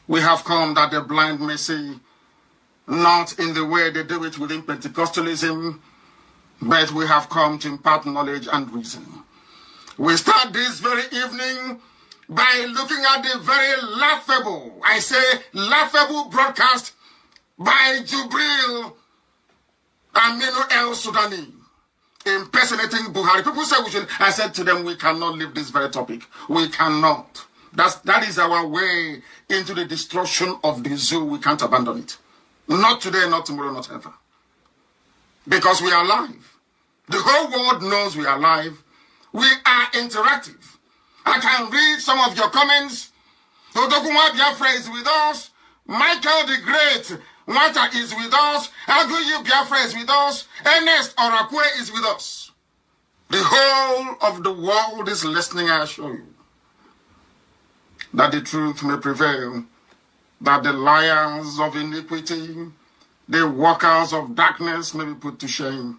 We have come that the blind may see, not in the way they do it within Pentecostalism, but we have come to impart knowledge and reason. We start this very evening by looking at the very laughable, I say laughable broadcast by Jubril Aminu El Sudani impersonating Buhari. People say we should. I said to them, we cannot leave this very topic. We cannot. That is our way into the destruction of the zoo. We can't abandon it. Not today, not tomorrow, not ever. Because we are alive. The whole world knows we are alive. We are interactive. I can read some of your comments. Odokunwa Biafra is with us. Michael the Great Nwata is with us. Aguyi Biafra is with us. Ernest Orakwe is with us. The whole of the world is listening, I assure you. That the truth may prevail. That the liars of iniquity, the workers of darkness may be put to shame.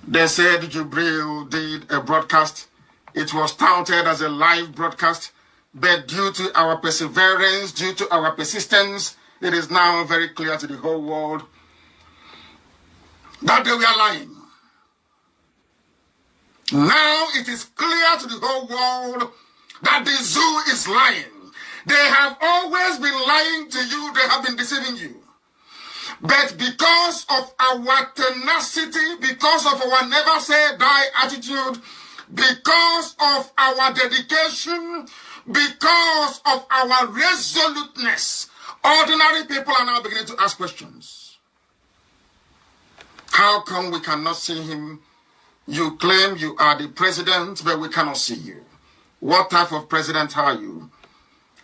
They said Jubril did a broadcast. It was touted as a live broadcast, but due to our perseverance, due to our persistence, it is now very clear to the whole world that they were lying. Now it is clear to the whole world that the zoo is lying. They have always been lying to you. They have been deceiving you. But because of our tenacity, because of our never say die attitude, because of our dedication, because of our resoluteness, ordinary people are now beginning to ask questions. How come we cannot see him? You claim you are the president, but we cannot see you. What type of president are you?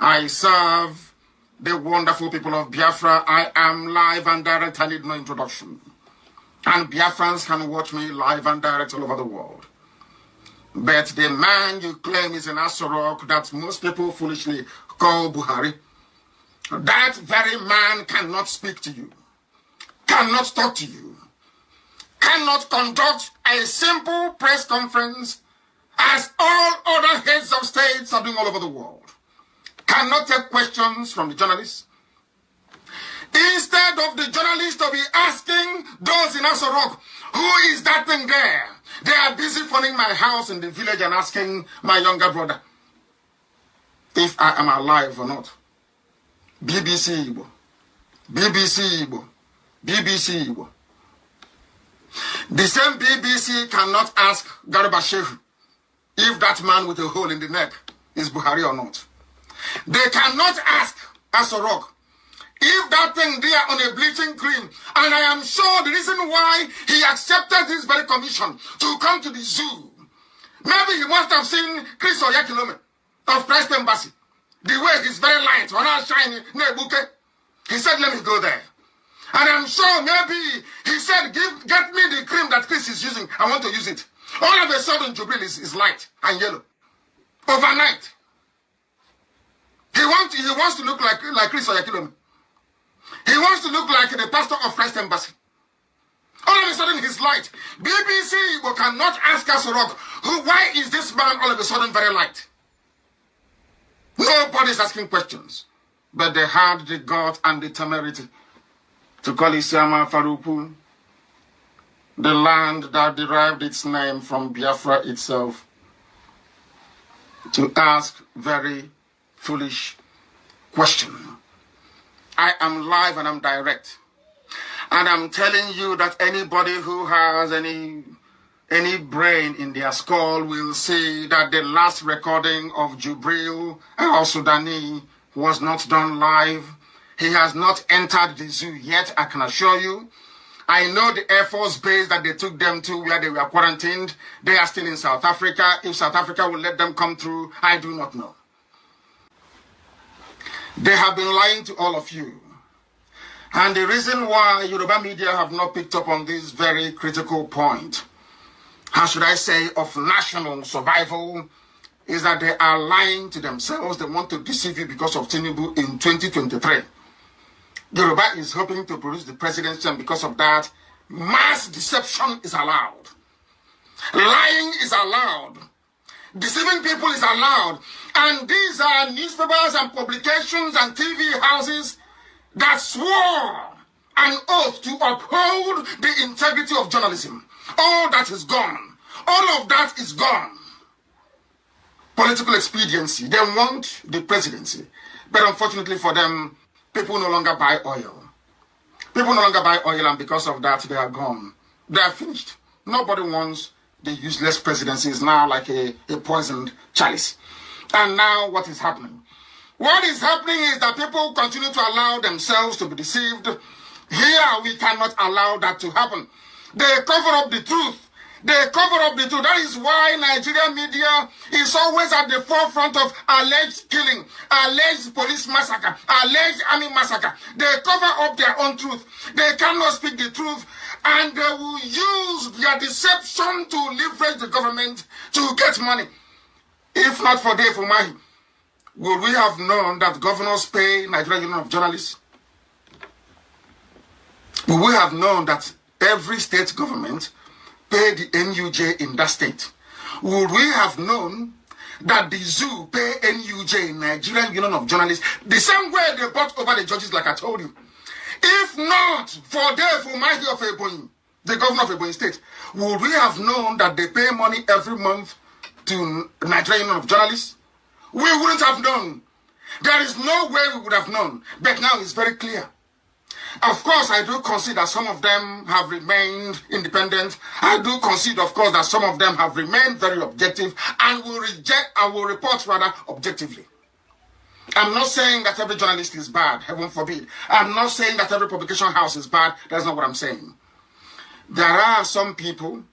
I serve the wonderful people of Biafra. I am live and direct. I need no introduction. And Biafrans can watch me live and direct all over the world. But the man you claim is an Asorok that most people foolishly call Buhari, that very man cannot speak to you, cannot talk to you, cannot conduct a simple press conference as all other heads of states are doing all over the world. Cannot take questions from the journalists. Instead of the journalists to be asking those in Asorok, who is that thing there? They are busy phoning my house in the village and asking my younger brother if I am alive or not. BBC Igbo, BBC Igbo, BBC Igbo. The same BBC cannot ask Garba Shehu if that man with a hole in the neck is Buhari or not. They cannot ask Asorok if that thing there on a bleaching cream, and I am sure the reason why he accepted this very commission to come to the zoo, maybe he must have seen Chris Oyakilome of Christ Embassy. The way he's very light, or not shiny, he said, let me go there. And I'm sure maybe he said, get me the cream that Chris is using. I want to use it. All of a sudden, Jubril is light and yellow. Overnight. He wants to look like Chris Oyakilome. He wants to look like the pastor of Christ Embassy. All of a sudden, he's light. BBC cannot ask Asorok, why is this man all of a sudden very light? Nobody's asking questions. But they had the gut and the temerity to call Isiama Faruku, the land that derived its name from Biafra itself, to ask very foolish question. I am live and I'm direct. And I'm telling you that anybody who has any brain in their skull will see that the last recording of Jubril al-Sudani was not done live. He has not entered the zoo yet, I can assure you. I know the Air Force base that they took them to where they were quarantined. They are still in South Africa. If South Africa will let them come through, I do not know. They have been lying to all of you. And the reason why Yoruba media have not picked up on this very critical point, how should I say, of national survival, is that they are lying to themselves. They want to deceive you because of Tinubu in 2023. Yoruba is hoping to produce the presidency, and because of that, mass deception is allowed. Lying is allowed. Deceiving people is allowed. And these are newspapers and publications and TV houses that swore an oath to uphold the integrity of journalism. All that is gone. All of that is gone. Political expediency. They want the presidency. But unfortunately for them, people no longer buy oil. People no longer buy oil, and because of that, they are gone. They are finished. Nobody wants the useless presidency. It's now like a poisoned chalice. And now what is happening? What is happening is that people continue to allow themselves to be deceived. Here, we cannot allow that to happen. They cover up the truth. They cover up the truth. That is why Nigerian media is always at the forefront of alleged killing, alleged police massacre, alleged army massacre. They cover up their own truth. They cannot speak the truth, and they will use their deception to leverage the government to get money. If not for Dave Umahi, would we have known that governors pay Nigerian Union of Journalists? Would we have known that every state government pay the NUJ in that state? Would we have known that the zoo pay NUJ, Nigerian Union of Journalists, the same way they bought over the judges, like I told you? If not for Dave Umahi of Ebonyi, the governor of Ebonyi State, would we have known that they pay money every month to Nigerian Union of Journalists? We wouldn't have known. There is no way we would have known. But now it's very clear. Of course, I do concede that some of them have remained independent. I do concede, of course, that some of them have remained very objective and will report rather objectively. I'm not saying that every journalist is bad, heaven forbid. I'm not saying that every publication house is bad. That's not what I'm saying. There are some people,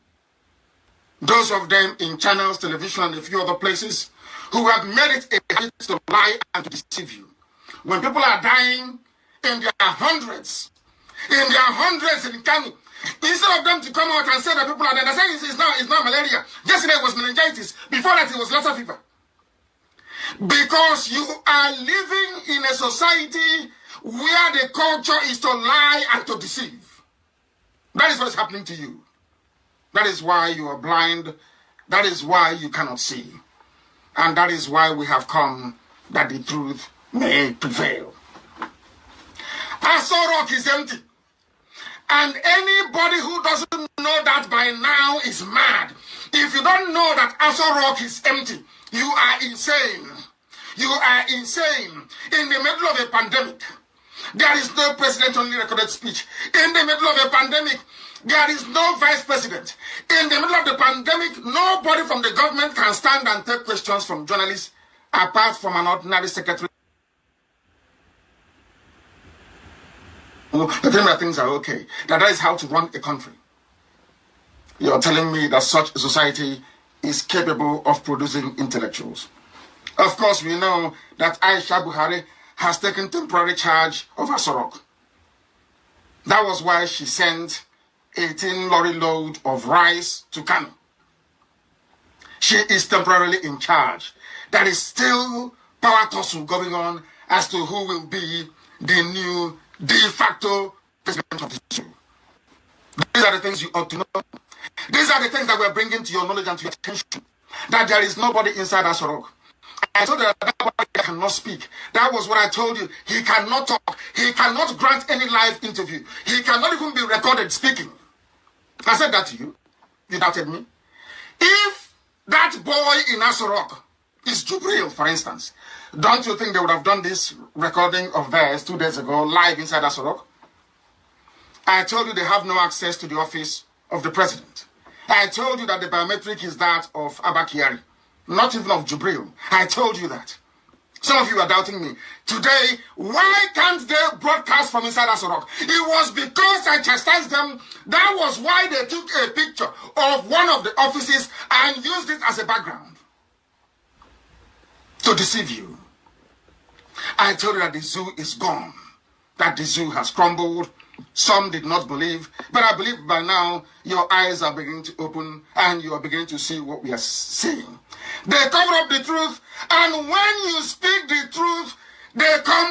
those of them in channels, television, and a few other places, who have made it a habit to lie and to deceive you. When people are dying in their hundreds in Kanu, instead of them to come out and say that people are dead, they say it's not malaria. Yesterday it was meningitis. Before that it was Lassa fever. Because you are living in a society where the culture is to lie and to deceive. That is what is happening to you. That is why you are blind. That is why you cannot see. And that is why we have come, that the truth may prevail. Aso Rock is empty. And anybody who doesn't know that by now is mad. If you don't know that Aso Rock is empty, you are insane. You are insane. In the middle of a pandemic, there is no president-only recorded speech. In the middle of a pandemic, there is no vice president. In the middle of the pandemic, nobody from the government can stand and take questions from journalists apart from an ordinary secretary. The thing that things are okay. That is how to run a country. You're telling me that such a society is capable of producing intellectuals. Of course, we know that Aisha Buhari has taken temporary charge of Aso Rock. That was why she sent 18 lorry load of rice to Kanu. She is temporarily in charge. There is still power tussle going on as to who will be the new de facto president of the zoo. These are the things you ought to know. These are the things that we're bringing to your knowledge and to your attention. That there is nobody inside Aso Rock. I told you that nobody cannot speak. That was what I told you. He cannot talk. He cannot grant any live interview. He cannot even be recorded speaking. I said that to you. You doubted me. If that boy in Aso Rock is Jubril, for instance, don't you think they would have done this recording of theirs 2 days ago live inside Aso Rock? I told you they have no access to the office of the president. I told you that the biometric is that of Abba Kyari, not even of Jubril. I told you that. Some of you are doubting me. Today, why can't they broadcast from inside Aso Rock? It was because I chastised them. That was why they took a picture of one of the offices and used it as a background to deceive you. I told you that the zoo is gone, that the zoo has crumbled. Some did not believe, but I believe by now your eyes are beginning to open and you are beginning to see what we are saying. They cover up the truth, and when you speak the truth, they come